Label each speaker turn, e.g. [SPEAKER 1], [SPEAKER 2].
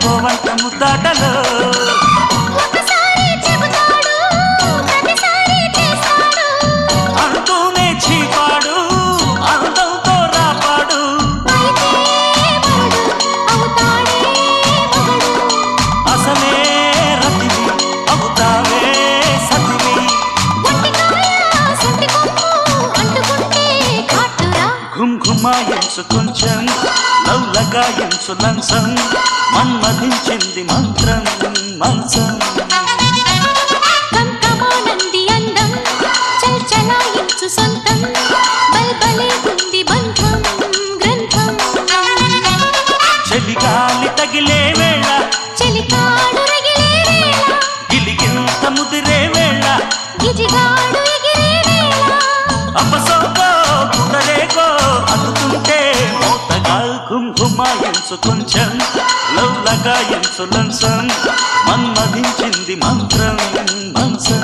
[SPEAKER 1] గోవంత ముద్దాటలో అంటూనే చీపాడు అందంతో రాపాడు అసలే రతివి అవుతావే సతివి ఘుమ్ ఘుమాయించు కొంచెం లవ్లగాయించు లంసం మన్మధించింది మంత్రం మంచం
[SPEAKER 2] కంకమానంది అందం చల్చలాయించు సొంతం బల్బలే ఉంది బంధం గ్రంథం
[SPEAKER 1] చలిగాలి తగిలే వేళ
[SPEAKER 2] చెలికాడు రగిలే వేళ
[SPEAKER 1] గిలిగింత ముదిరే వేళ
[SPEAKER 2] గిజిగాడు ఎగిరే వేళ
[SPEAKER 1] అపసోకో కుదరేకో అందుతుంటే మోతగా ఘుమ్ఘుమాయించు కొంచెం లవ్లగాయించు లంసం మన్మధించింది మంత్రం మంచం